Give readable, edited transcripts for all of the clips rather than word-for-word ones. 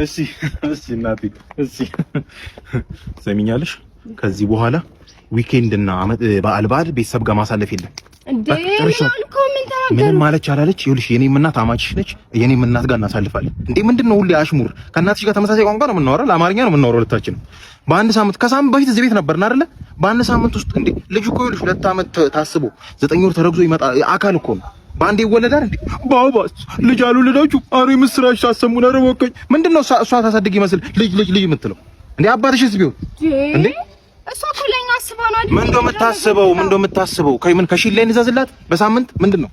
እሺ እናቴ እሺ ሰሚኛለሽ ከዚህ በኋላ ዊኬንድ እና በዓል ቤተሰብ ጋር ማሳለፍ የለም እንዴ ምን ማለት አላለች ይኸውልሽ የኔም እናት አማችሽ ነች የኔም እናት ጋር እናሳልፋለን እንዴ ምንድነው ሁሌ አሽሙር ከእናትሽ ጋር ተመሳሳይ ቋንቋ ነው የምናወራው ለአማርኛ ነው የምናወራው ሁለታችንም በአንድ ሳምንት ከሳምንት በፊት እዚህ ቤት ነበርና አይደለ በአንድ ሳምንት ውስጥ እንዴ ልጅ እኮ ይኸውልሽ 2 ዓመት ታስቦ 9 ወር ተረግዞ ይመጣ አካል እኮ ነው ባንዴ ይወለዳል እንዴ ባባስ ልጅ አልወለዳችሁ አሬ ምስራች ታሰሙና ረወቀኝ ምንድነው እሷ ታሳድግ ይመስል ልጅ የምትለው እንዴ አባትሽስ ቢሆን እንዴ እሷ ኩለኛ አስባ ነው አይደል ምንድነው የምታስበው ከምን ከሺል ላይ እንዛዝላት በሳምንት ምንድነው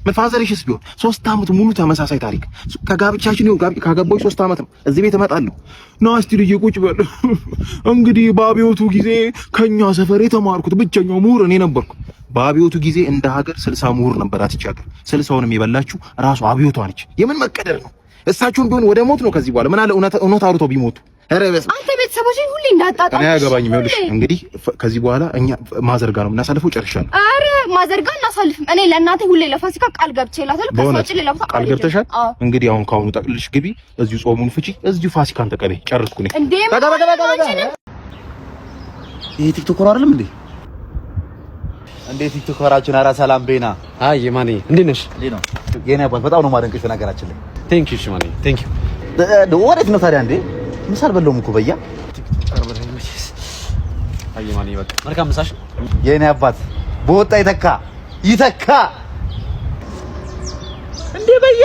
ምን ፋዘርሽስ ቢሆን 3 ዓመት ሙሉ ተመሳሳይ ታሪክ ከጋብቻችን ነው ካገባው 3 ዓመት ነው እዚህ ቤት እመጣለሁ ነው እስቲ ልጅ ቁጭ በል እንግዲህ በአብዮቱ ጊዜ ከኛ ሰፈር የተማርኩት ብቸኛው ምሁር እኔ ነበርኩ በአብዮቱ ጊዜ እንደ ሀገር 60 ምሁር ነበር አትቻገር 60ውንም የበላችሁ ራሱ አብዮቷ ነች የምን መቀደር ነው እሳቸውን ቢሆን ወደ ሞት ነው ከዚህ በኋላ ምን አለ እውነት አውርቶ ቢሞቱ አረበስ አንተ ቤተሰቦችን ሁሌ እንዳጣጣም አያገባኝም ይኸውልሽ እንግዲህ ከዚህ በኋላ እኛ ማዘርጋ ነው እናሳልፈው ጨርሻለሁ አረ ማዘርጋ እናሳልፍም እኔ ለእናቴ ሁሌ ለፋሲካ ቃል ገብቼላታለሁ ከሷጭ ሌላ ቃል ገብተሻል እንግዲህ አሁን ካሁኑ ጠቅልልሽ ግቢ እዚሁ ጾሙን ፍጪ እዚሁ ፋሲካን ተቀበይ ጨርስኩ ነኝ ይሄ ቲክቶከር አይደለም እንዴ እንዴት ቲክቶከራችን አራ ሰላም ቤና አይ ማኔ እንዴት ነሽ ነው የኔ አባት በጣም ነው ማደንቅሽ ነገራችን ላይ ቴንክ ዩ ማኔ ቴንክ ዩ ወዴት ነው ታዲያ እንዴ ምሳል በለውም እኮ በያ አይ ማኔ በቃ መልካም ምሳሽ የኔ አባት በወጣ ይተካ እንዴ በያ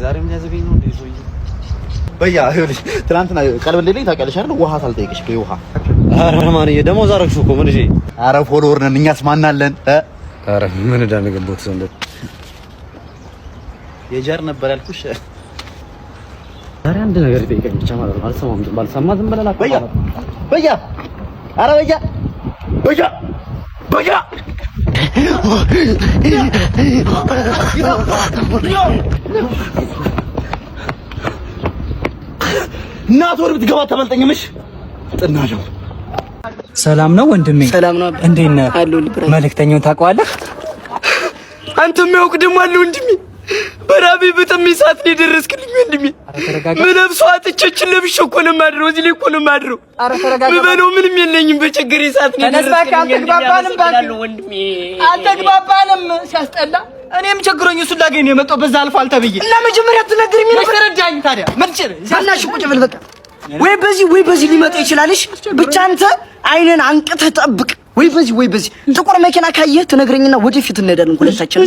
ዛሬ ምን ያዘበኝ ነው እንዴ ሶይ በያ ይኸውልሽ ትናንትና ቀልበልልኝ ታውቂያለሽ አይደል ውሃ ሳልጠይቅሽ ውሃ አረ ማኔ ደሞዝ አረግሽ እኮ ምን እሺ አረ ፎሎወር ነን እኛስ ማናለን አረ ምን እንዳነገቦት ዘንድ የጃር ነበር ያልኩሽ ዛሬ አንድ ነገር ይጠይቀኝ ብቻ ማለት ነው አልሰማም ባልሰማ ዝም ብለላ በያ አረ በያ እናት ወር ብትገባ ተበልጠኝምሽ ጥናለው ሰላም ነው ወንድሜ ሰላም ነው እንዴት ነህ መልእክተኛው ታውቀዋለህ አንተም ያውቅ ደሞ አለ ወንድሜ በራቤ በጣም ይሳት ነው ደረስክልኝ ወንድሜ ምንብሶ አጥቼችን ለብሼ እኮ ነው ማድረው እዚህ ላይ እኮ ነው ማድረው ምበለው ምንም የለኝም በቸገሬ ይሳት ነው ደረስክልኝ ወንድሜ አልተግባባንም ሲያስጠላ እኔም ቸግሮኝ እሱ ላገኝ ነው የመጣው በዛ አልፎ አልተብዬ እና መጀመሪያ ትነግሪኝ ምን ተረዳኝ ታዲያ ምንጭር ሳናሽ ቁጭ ብል በቃ ወይ በዚህ ሊመጣ ይችላልሽ ብቻ አንተ አይነን አንቀተ ጠብቅ ወይ በዚህ ጥቁር መኪና ካየህ ትነግረኝና ወደፊት እንሄዳለን ሁለታችን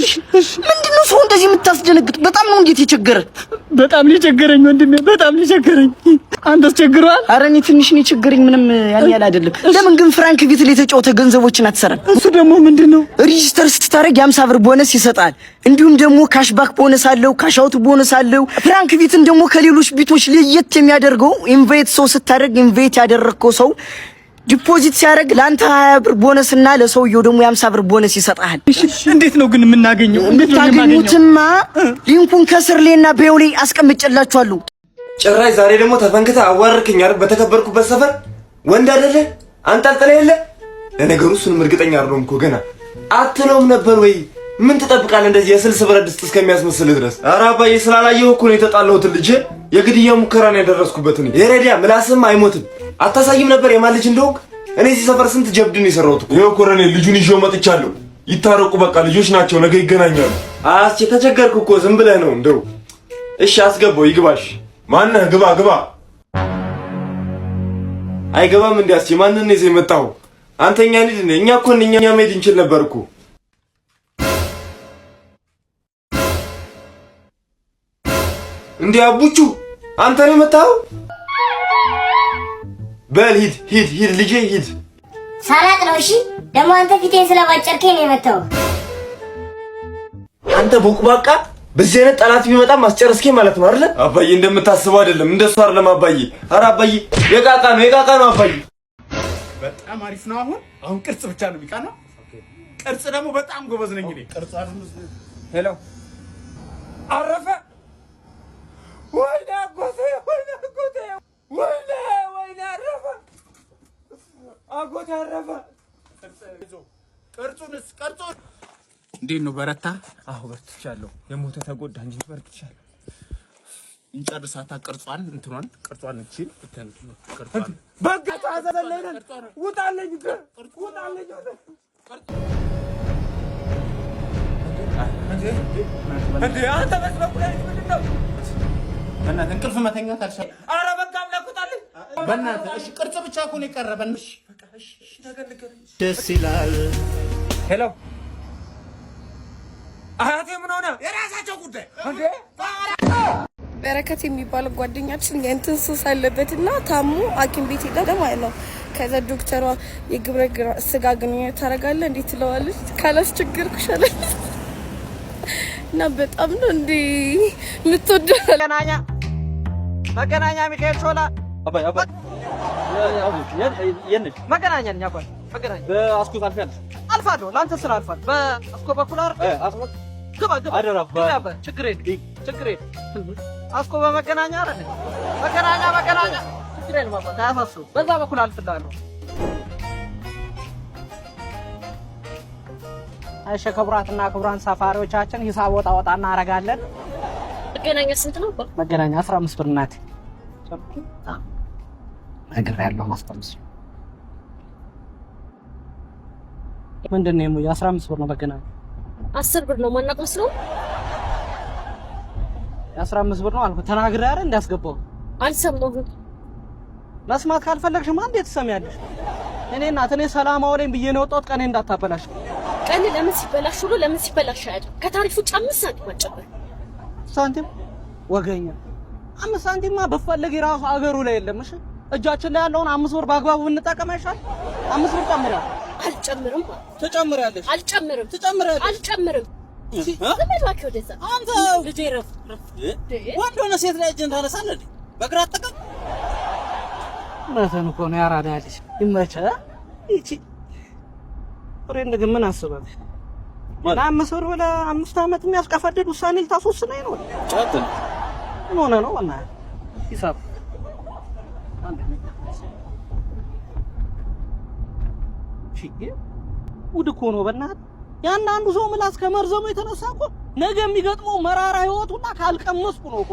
ምንድነው ሰው እንደዚህ የምታስደነግጥ በጣም ነው እንዴት ይቸገረ በጣም ሊቸገረኝ ወንድሜ በጣም ሊቸገረኝ አንተስ ቸግሯል ኧረ እኔ ትንሽ ነው ቸገረኝ ምንም ያን ያህል አይደለም ለምን ግን ፍራንክ ቢት ላይ ተጫውተ ገንዘቦችን አትሰራም እሱ ደግሞ ምንድነው ሬጂስተር ስታረግ የ50 ብር ቦነስ ይሰጣል እንዲሁም ደግሞ ካሽባክ ቦነስ አለው ካሽአውት ቦነስ አለው ፍራንክ ቢትን ደግሞ ከሌሎች ቢቶች ለየት የሚያደርገው ኢንቫይት ሰው ስታረግ ኢንቫይት ያደረከው ሰው ዲፖዚት ሲያደርግ ላንተ 20 ብር ቦነስ እና ለሰውየው ደግሞ የ50 ብር ቦነስ ይሰጣል እንዴት ነው ግን የምናገኘው እንታገኙትማ ሊንኩን ከስር ላይና በየው ላይ አስቀምጬላችኋለሁ ጭራይ ዛሬ ደግሞ ተፈንክተ አዋርክኝ አይደል በተከበርኩበት ሰፈር ወንድ አይደለ አንጠልጥለ የለ ለነገሩ እሱንም እርግጠኛ አይደለም እኮ ገና አትለውም ነበር ወይ ምን ትጠብቃለህ እንደዚህ የስልስ ብረት ድስት እስከሚያስመስል ድረስ ኧረ አባዬ ስላላየው እኮ ነው የተጣላሁት ልጅ የግድያ ሙከራ ነው ያደረስኩበት ነው የሬዲያ ምላስም አይሞትም አታሳይም ነበር የማን ልጅ እንደሆንክ እኔ እዚህ ሰፈር ስንት ጀብድ ነው የሰራሁት ይሄው ኮረኔ ልጁን ይዤው መጥቻለሁ ይታረቁ በቃ ልጆች ናቸው ነገ ይገናኛሉ አስቼ ተቸገርኩ እኮ ዝም ብለህ ነው እንደው እሺ አስገባው ይግባሽ ማነህ ግባ አይገባም እንዲያስቼ ማንን ነው የመጣው አንተኛ ልጅ ነህ እኛ እኮ እኛ መሄድ እንችል ነበር እኮ እንዴ አቡቹ አንተ ነው የመጣው በል ሂድ ልጄ ሂድ ሳላቅ ነው እሺ ደግሞ አንተ ፊቴን ስለባጨርከኝ ነው የመጣው አንተ ቦቅባቃ በዚህ አይነት ጠላት ቢመጣ ማስጨረስከኝ ማለት ነው አይደል አባዬ እንደምታስበው አይደለም እንደሱ አይደለም አባዬ ኧረ አባዬ የቃቃ ነው አባዬ በጣም አሪፍ ነው አሁን ቅርጽ ብቻ ነው የሚቃናው ቅርጽ ደግሞ በጣም ጎበዝ ነኝ እኔ ቅርጽ አይደል ሄሎ አረፈ ወይኔ አጎቴ አረፈ ቅርጹን እንዴት ነው በረታ አዎ በርትቻለሁ የሞተ ተጎዳ እንጂ በርትቻለሁ እንጨርሳታ ቅርጿን እንትኗን ቅርጿን እቺ ቅርጿን በቃ ታዘለለን ውጣልኝ እንዴ አንተ መስበኩ ላይ ምንድነው በእናትህ እንቅልፍ መተኛት አልሻል ኧረ በቃ አምላክ ውጣልኝ በእናትህ እሺ ቅርጽ ብቻ እኮ ነው የቀረበን እሺ በቃ እሺ ነገር ደስ ይላል ሄሎ አያቴ ምን ሆነ የራሳቸው ጉዳይ እንዴ በረከት የሚባል ጓደኛችን የእንትን ሱስ አለበትና ታሙ ሐኪም ቤት ሄደ ማለት ነው። ከዛ ዶክተሯ የግብረ ስጋ ግንኙነት ታደርጋለህ እንዴት ትለዋለች ካላስቸገርኩሽ አለች እና በጣም ነው እንዴ የምትወደው መገናኛ ሚካኤል ሾላ አባይ የነሽ መገናኛኛ ቆይ መገናኛ በአስኮት አልፋለሁ አልፋለሁ ላንተ ስራ አልፋለሁ በአስኮ በኩል አይደል ግባ አደራ ችግር የለም አስኮ በመገናኛ አይደል መገናኛ ችግር የለም አባ ታያሳሱ በዛ በኩል አልፍላለሁ እሺ ክቡራትና ክቡራን ሰፋሪዎቻችን ሂሳብ ወጣ እናደርጋለን መገናኛ ስንት ነው መገናኛ 15 ብር ናት ነገር ያለው ማስተምስ ምንድነው 15 ብር ነው መገናኛ 10 ብር ነው ማናቀስ ነው 15 ብር ነው አልኩ ተናግሬ አይደል እንዳስገባው አልሰማሁም መስማት ካልፈለግሽ ማን እንዴት ትሰሚያለሽ እኔ ሰላም አውለኝ ብዬ ነው ወጣሁት ቀኔ እንዳታበላሽ ቀን ለምን ሲበላሽ ሁሉ ለምን ሲበላሽ አይደል ከታሪፉ 5 ሳንቲም አጨበር ሳንቲም ወገኛ 5 ሳንቲምማ በፈለገ ራሱ አገሩ ላይ የለም እሺ እጃችን ላይ ያለውን 5 ብር በአግባቡ ብንጠቀም አይሻል 5 ብር ጨምራ አልጨምርም ትጨምሪያለሽ አልጨምርም ትጨምሪያለሽ አልጨምርም ለምን ወደዛ አንተ ልጄ ረፍ ወንድ ሆነ ሴት ላይ እጅን ታነሳለህ በግራ አጠቀም ማተን እኮ ነው ያራዳ ያለሽ ይመቸ እቺ ፍሬንድ ግን ምን አስበህ እና 5 ብር ወደ 5 አመት የሚያስቀፈድድ ውሳኔ ልታስወስነኝ ነው ጫት ምን ሆነ ነው እና ሂሳብ ውድ እኮ ነው በእናትህ ያንዳንዱ ሰው ምላስ ከመርዘሙ የተነሳ እኮ ነገ የሚገጥመው መራራ ህይወቱና ካልቀመስኩ ነው እኮ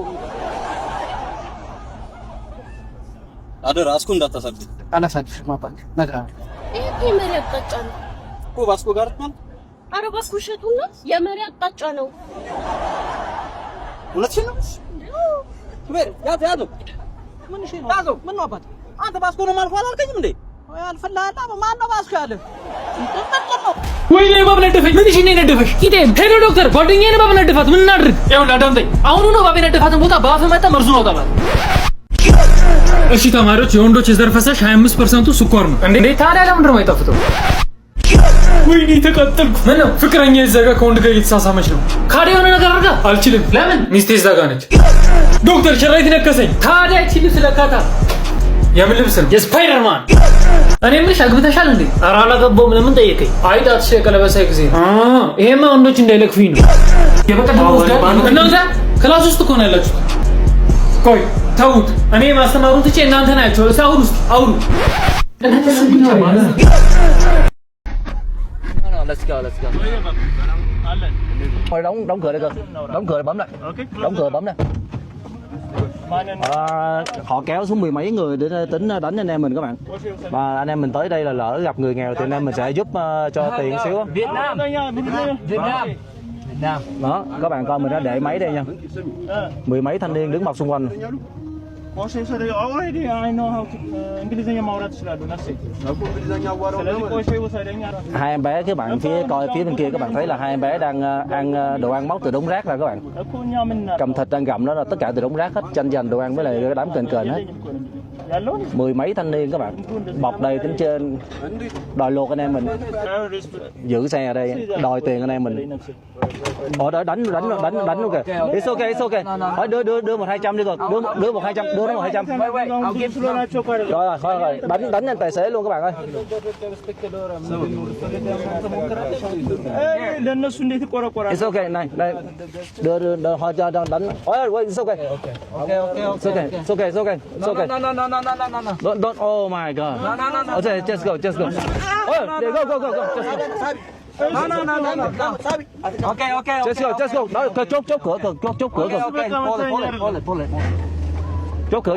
አደራ አስኩ እንዳታሳድድ አላሳድሽ ማባክ ነገር ይሄ መሪ አቅጣጫ ነው እኮ ባስኮ ጋር ማለት ኧረ ባስኮ ሸጡና የመሪ አቅጣጫ ነው ሁለት ነው ወሬ ያዘው ምን እሺ ነው ያዘው ምን ነው አባት አንተ ባስኮ ነው ማለት አላልከኝም እንዴ አልፈላህና ማን ነው ባስኮ ያለ ወይኔ ባብ ነደፈኝ ምን እሺ ነው ነደፈሽ ሂደን ሄሎ ዶክተር ጓደኛዬን ባብ ነደፋት ምን እናድርግ ይኸውልህ አዳምጠኝ አሁን ነው ባብ ነደፋትን ቦታ ባፍ መጣ መርዙ ነው ታባል እሺ ተማሪዎች የወንዶች የዘር ፈሳሽ 25% ስኳር ነው እንዴ ታዲያ ለምን ነው የማይጠፍተው ወይኔ ተቀጥልኩ ምን ነው ፍቅረኛ ይዘጋ ከወንድ ጋር እየተሳሳመች ነው ካዲያ የሆነ ነገር አድርጋ አልችልም ለምን ሚስቴ ይዘጋ ነች ዶክተር ሸራይት ነከሰኝ ታዲያ እቺ ስለካታ የምን ልብስ ነው የስፓይደርማን እኔ ምንሽ አግብተሻል እንዴ ኧረ አላገባሁም ለምን ጠየቀኝ አይጣትሽ የቀለበሳይ ጊዜ ይሄማ ወንዶች እንዳይለክፉኝ ነው የበቀደም ወስደ እናንተ ክላስ ውስጥ እኮ ነው ያላችሁት ቆይ ተውት እኔ ማስተማሩን ትቼ እናንተ ናቸው ሳውሩ አውሩ let's go đóng cửa đây cơ đóng cửa bấm lại đóng cửa bấm này họ kéo xuống 10 mấy người để tính đánh anh em mình các bạn và anh em mình tới đây là lỡ gặp người nghèo thì anh em mình sẽ giúp cho tiền xíu Việt Nam đó các bạn coi mình đã để máy đây nha 10 mấy thanh niên đứng bọc xung quanh hai em bé các bạn coi phía bên kia các bạn thấy là hai em bé đang ăn đồ ăn móc từ đống rác ra các bạn cầm thịt đang gặm đó là tất cả từ đống rác hết tranh giành đồ ăn với lại cái đám kền hết 10 mấy thanh niên các bạn bọc đầy tính trên đòi luộc anh em mình giữ xe ở đây đòi tiền anh em mình đó đánh luôn kìa it's okay hỏi đưa 100-200 đi rồi đưa 100-200 đưa nó 100 rồi đánh anh tài xế luôn các bạn ơi it's okay này đây đưa họ cho đánh it's okay it's okay don't oh my god okay just go go Okay. Just go. Nói chốt cửa. Okay. Pull it. Chốt cửa.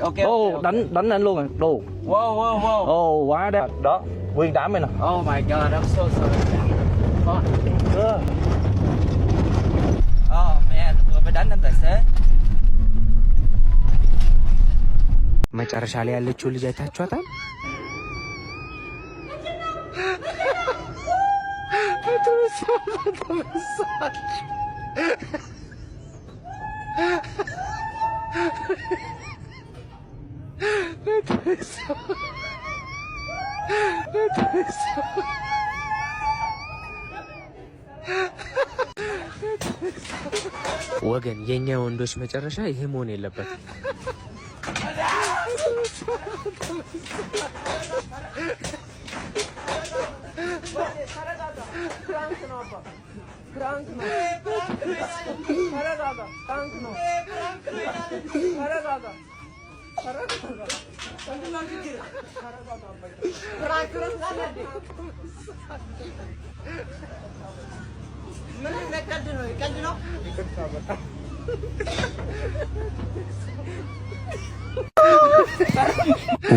Okay. Đánh anh luôn rồi. Đồ. Wow. Quá đẹp. Đó, nguyên đám này nè. Oh my god, I'm so sorry. Oh man, tôi phải đánh anh tài xế. መጨረሻ ላይ ያለችው ልጅ አይታችኋታል? ወገን የኛ ወንዶች መጨረሻ ይሄ መሆን የለበትም።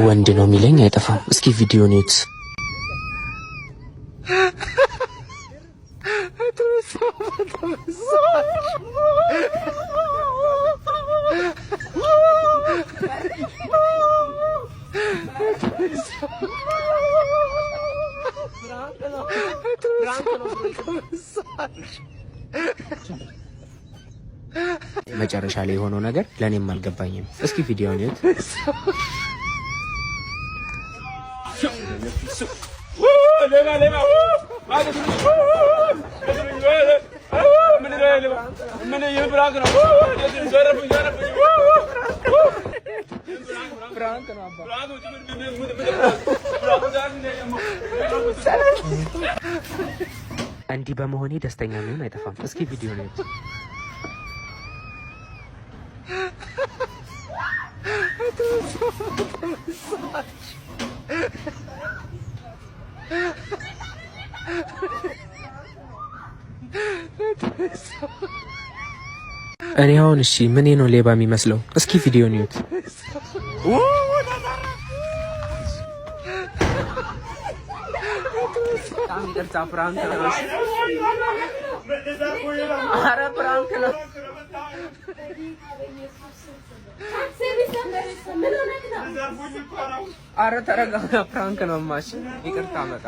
ወንድ ነው የሚለኝ አይጠፋም። እስኪ ቪዲዮ ኒውት መጨረሻ ላይ የሆነው ነገር ለኔም አልገባኝም። እስኪ ቪዲዮ ኒውት እንዲህ በመሆኔ ደስተኛ ነኝ አይጠፋም። እስኪ ቪዲዮ ኒውት እኔ አሁን እሺ ምን ነው ሌባ የሚመስለው? እስኪ ቪዲዮ ኒውት አረ ተረጋጋ፣ ፕራንክ ነው ማሽ። ይቅርታ መጣ